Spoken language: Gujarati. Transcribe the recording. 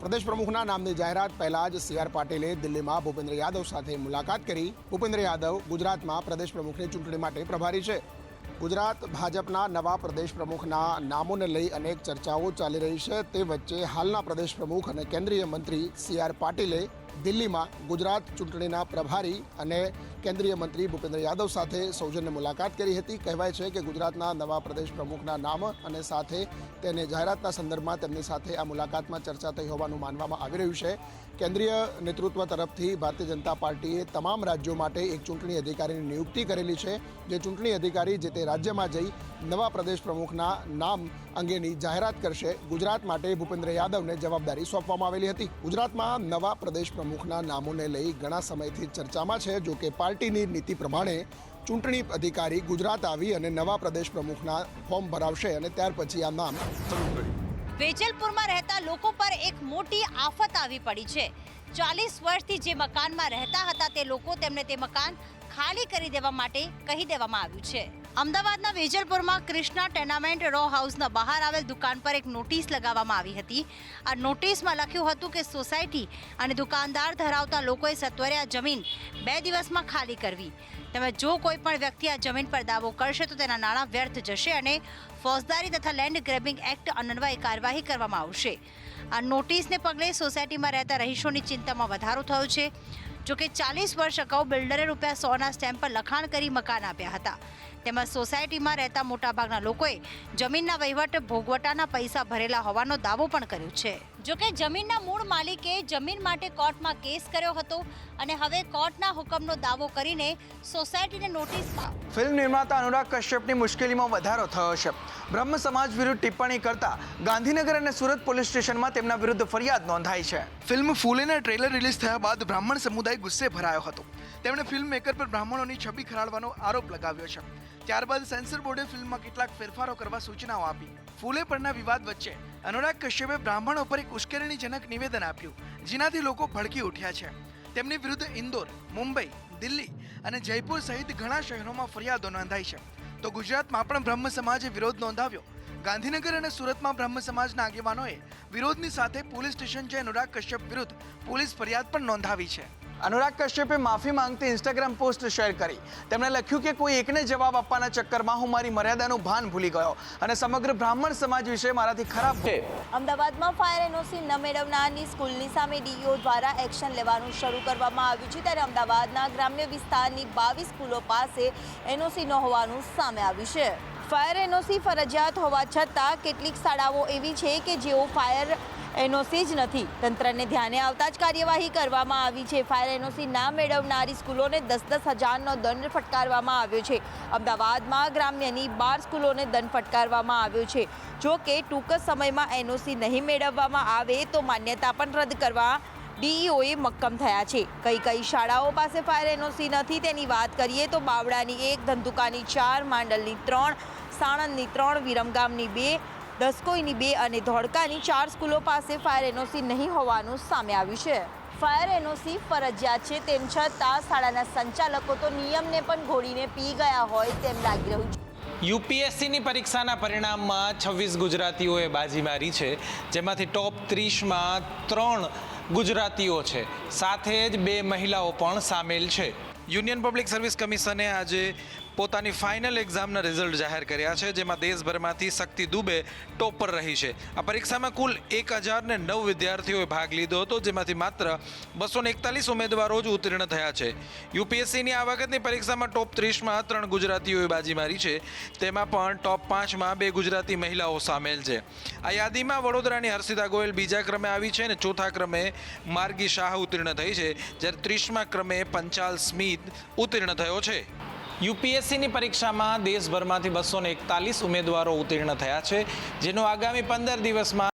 પ્રદેશ પ્રમુખના નામની જાહેરાત પહેલા જ સી આર પાટીલે દિલ્હીમાં ભૂપેન્દ્ર યાદવ સાથે મુલાકાત કરી। ભૂપેન્દ્ર યાદવ ગુજરાતમાં પ્રદેશ પ્રમુખની ચૂંટણી માટે પ્રભારી છે। ગુજરાત ભાજપના નવા પ્રદેશ પ્રમુખના નામોને લઈ અનેક ચર્ચાઓ ચાલી રહી છે। તે વચ્ચે હાલના પ્રદેશ પ્રમુખ અને કેન્દ્રીય મંત્રી સી આર પાટીલે દિલ્હીમાં ગુજરાત ચૂંટણીના પ્રભારી અને કેન્દ્રીય મંત્રી ભૂપેન્દ્ર યાદવ સાથે સૌજન્ય મુલાકાત કરી હતી। કહેવાય છે કે ગુજરાતના નવા પ્રદેશ પ્રમુખના નામ અને સાથે તેને જાહેરાતના સંદર્ભમાં તેમની સાથે આ મુલાકાતમાં ચર્ચા થઈ હોવાનું માનવામાં આવી રહ્યું છે। કેન્દ્રીય નેતૃત્વ તરફથી ભારતીય જનતા પાર્ટીએ તમામ રાજ્યો માટે એક ચૂંટણી અધિકારીની નિયુક્તિ કરેલી છે, જે ચૂંટણી અધિકારી જે તે રાજ્યમાં જઈ નવા પ્રદેશ પ્રમુખના નામ અંગેની જાહેરાત કરશે। ગુજરાત માટે ભૂપેન્દ્ર યાદવને જવાબદારી સોંપવામાં આવેલી હતી। ગુજરાતમાં નવા પ્રદેશ પ્રમુખના નામોને લઈ ઘણા સમયથી ચર્ચામાં છે। જો કે પાર્ટીની નીતિ પ્રમાણે ચૂંટણી અધિકારી ગુજરાત આવી અને નવા પ્રદેશ પ્રમુખના ફોર્મ ભરાવશે અને ત્યાર પછી આ નામ વેજલપુરમાં રહેતા લોકો પર એક મોટી આફત આવી પડી છે। 40 વર્ષથી જે મકાનમાં રહેતા હતા તે લોકો તેમને તે મકાન ખાલી કરી દેવા માટે કહી દેવામાં આવ્યું છે। અમદાવાદના વેજલપુરમાં કૃષ્ણા ટેનામેન્ટ રો હાઉસના બહાર આવેલ દુકાન પર એક નોટિસ લગાવવામાં આવી હતી। આ નોટિસમાં લખ્યું હતું કે સોસાયટી અને દુકાનદાર ધરાવતા લોકોએ સત્વરે આ જમીન 2 દિવસમાં ખાલી કરવી। તેમજ જો કોઈ પણ વ્યક્તિ આ જમીન પર દાવો કરશે તો તેના નાણાં વ્યર્થ જશે અને ફોજદારી તથા લેન્ડ ગ્રેબિંગ એક્ટ અન્વયે કાર્યવાહી કરવામાં આવશે। આ નોટિસને પગલે સોસાયટીમાં રહેતા રહીશોની ચિંતામાં વધારો થયો છે। જોકે 40 વર્ષ અગાઉ બિલ્ડરે ₹100ના સ્ટેમ્પ પર લખાણ કરી મકાન આપ્યા હતા। તેમજ સોસાયટીમાં રહેતા મોટાભાગના લોકોએ જમીનના વહીવટ ભોગવટાના પૈસા ભરેલા હોવાનો દાવો પણ કર્યો છે। જોકે જમીનના મૂળ માલિકે જમીન માટે કોર્ટમાં કેસ કર્યો હતો અને હવે કોર્ટના હુકમનો દાવો કરીને સોસાયટીને નોટિસ ફિલ્મ નિર્માતા અનુરાગ કશ્યપની મુશ્કેલીમાં વધારો થયો છે। બ્રહ્મ સમાજ વિરુદ્ધ ટિપ્પણી કરતા ગાંધીનગર અને સુરત પોલીસ સ્ટેશનમાં તેમના વિરુદ્ધ ફરિયાદ નોંધાઈ છે। ફિલ્મ ફૂલેના ટ્રેલર રિલીઝ થયા બાદ બ્રાહ્મણ સમુદાય ગુસ્સે ભરાયો હતો। તેમણે ફિલ્મ મેકર પર બ્રાહ્મણોની છબી ખરાડવાનો આરોપ લગાવ્યો છે। ત્યારબાદ સેન્સર બોર્ડે ફિલ્મમાં કેટલાક ફેરફારો કરવા સૂચનાઓ આપી। ફૂલે પરના વિવાદ વચ્ચે અનુરાગ કશ્યપે બ્રાહ્મણો પર એક ઉશ્કેરણીજનક નિવેદન આપ્યું, જેનાથી લોકો ભડકી ઉઠ્યા છે। તેમની વિરુદ્ધ ઇન્દોર, મુંબઈ, દિલ્હી અને જયપુર સહિત ઘણા શહેરોમાં ફરિયાદો નોંધાઈ છે। તો ગુજરાતમાં પણ બ્રહ્મ સમાજે વિરોધ નોંધાવ્યો। ગાંધીનગર અને સુરતમાં બ્રહ્મ સમાજના આગેવાનોએ વિરોધની સાથે પોલીસ સ્ટેશન જઈ અનુરાગ કશ્યપ વિરુદ્ધ પોલીસ ફરિયાદ પણ નોંધાવી છે। અનુરાગ કશ્યપે માફી માંગતી ઇન્સ્ટાગ્રામ પોસ્ટ શેર કરી। તેમણે લખ્યું કે કોઈ એકને જવાબ આપવાના ચક્કરમાં હું મારી મર્યાદાનું ભાન ભૂલી ગયો અને સમગ્ર બ્રાહ્મણ સમાજ વિશે મારાથી ખરાબ છે। અમદાવાદમાં ફાયર એનઓસી ન મેળવનારની સ્કૂલની સામે ડીઈઓ દ્વારા એક્શન લેવાનું શરૂ કરવામાં આવ્યું છે। ત્યારે અમદાવાદના ગ્રામ્ય વિસ્તારની 22 સ્કૂલો પાસે એનઓસી ન હોવાનું સામે આવ્યું છે। ફાયર એનઓસી ફરજિયાત હોવા છતાં કેટલીક શાળાઓ એવી છે કે જેઓ ફાયર એનઓસી જ નથી। તંત્રને ધ્યાને આવતા જ કાર્યવાહી કરવામાં આવી છે। ફાયર એનઓસી ના મેળવનારી સ્કૂલોને 10-10 હજારનો દંડ ફટકારવામાં આવ્યો છે। અમદાવાદમાં ગ્રામ્યની 12 સ્કૂલોને દંડ ફટકારવામાં આવ્યો છે। જો કે ટૂંક સમયમાં એનઓસી નહીં મેળવવામાં આવે તો માન્યતા પણ રદ કરવા ડીઈઓએ મક્કમ થયા છે। કઈ શાળાઓ પાસે ફાયર એનઓસી નથી તેની વાત કરીએ તો બાવળાની 1, ધંધુકાની 4, માંડલની 3, સાણંદની 3, વિરમગામની 2, દસકોઈની 2 અને ધોળકાની 4 સ્કૂલો પાસે ફાયર એનઓસી નહીં હોવાનું સામે આવ્યું છે। ફાયર એનઓસી ફરજિયાત છે તેમ છતાં શાળાના સંચાલકો તો નિયમને પણ ઘોડીને પી ગયા હોય તેમ લાગી રહ્યું છે। યુપીએસસીની પરીક્ષાના પરિણામમાં 26 ગુજરાતીઓએ બાજી મારી છે, જેમાંથી ટોપ 30માં 3 ગુજરાતીઓ છે, સાથે જ 2 મહિલાઓ પણ સામેલ છે। યુનિયન પબ્લિક સર્વિસ કમિશને આજે પોતાની ફાઇનલ એક્ઝામના રિઝલ્ટ જાહેર કર્યા છે, જેમાં દેશભરમાંથી શક્તિ દુબે ટોપ પર રહી છે। આ પરીક્ષામાં કુલ 1009 વિદ્યાર્થીઓએ ભાગ લીધો હતો, જેમાંથી માત્ર 241 ઉમેદવારો જ ઉત્તીર્ણ થયા છે। યુપીએસસીની આ વખતની પરીક્ષામાં ટોપ 30માં 3 ગુજરાતીઓએ બાજી મારી છે, તેમાં પણ ટોપ 5માં 2 ગુજરાતી મહિલાઓ સામેલ છે। આ યાદીમાં વડોદરાની હર્ષિતા ગોયલ બીજા ક્રમે આવી છે અને ચોથા ક્રમે માર્ગી શાહ ઉત્તીર્ણ થઈ છે, જ્યારે 30મા ક્રમે પંચાલ સ્મિત ઉત્તીર્ણ થયો છે। યુપીએસસીની પરીક્ષામાં દેશભરમાંથી 241 ઉમેદવારો ઉત્તીર્ણ થયા છે, જેનો આગામી 15 દિવસમાં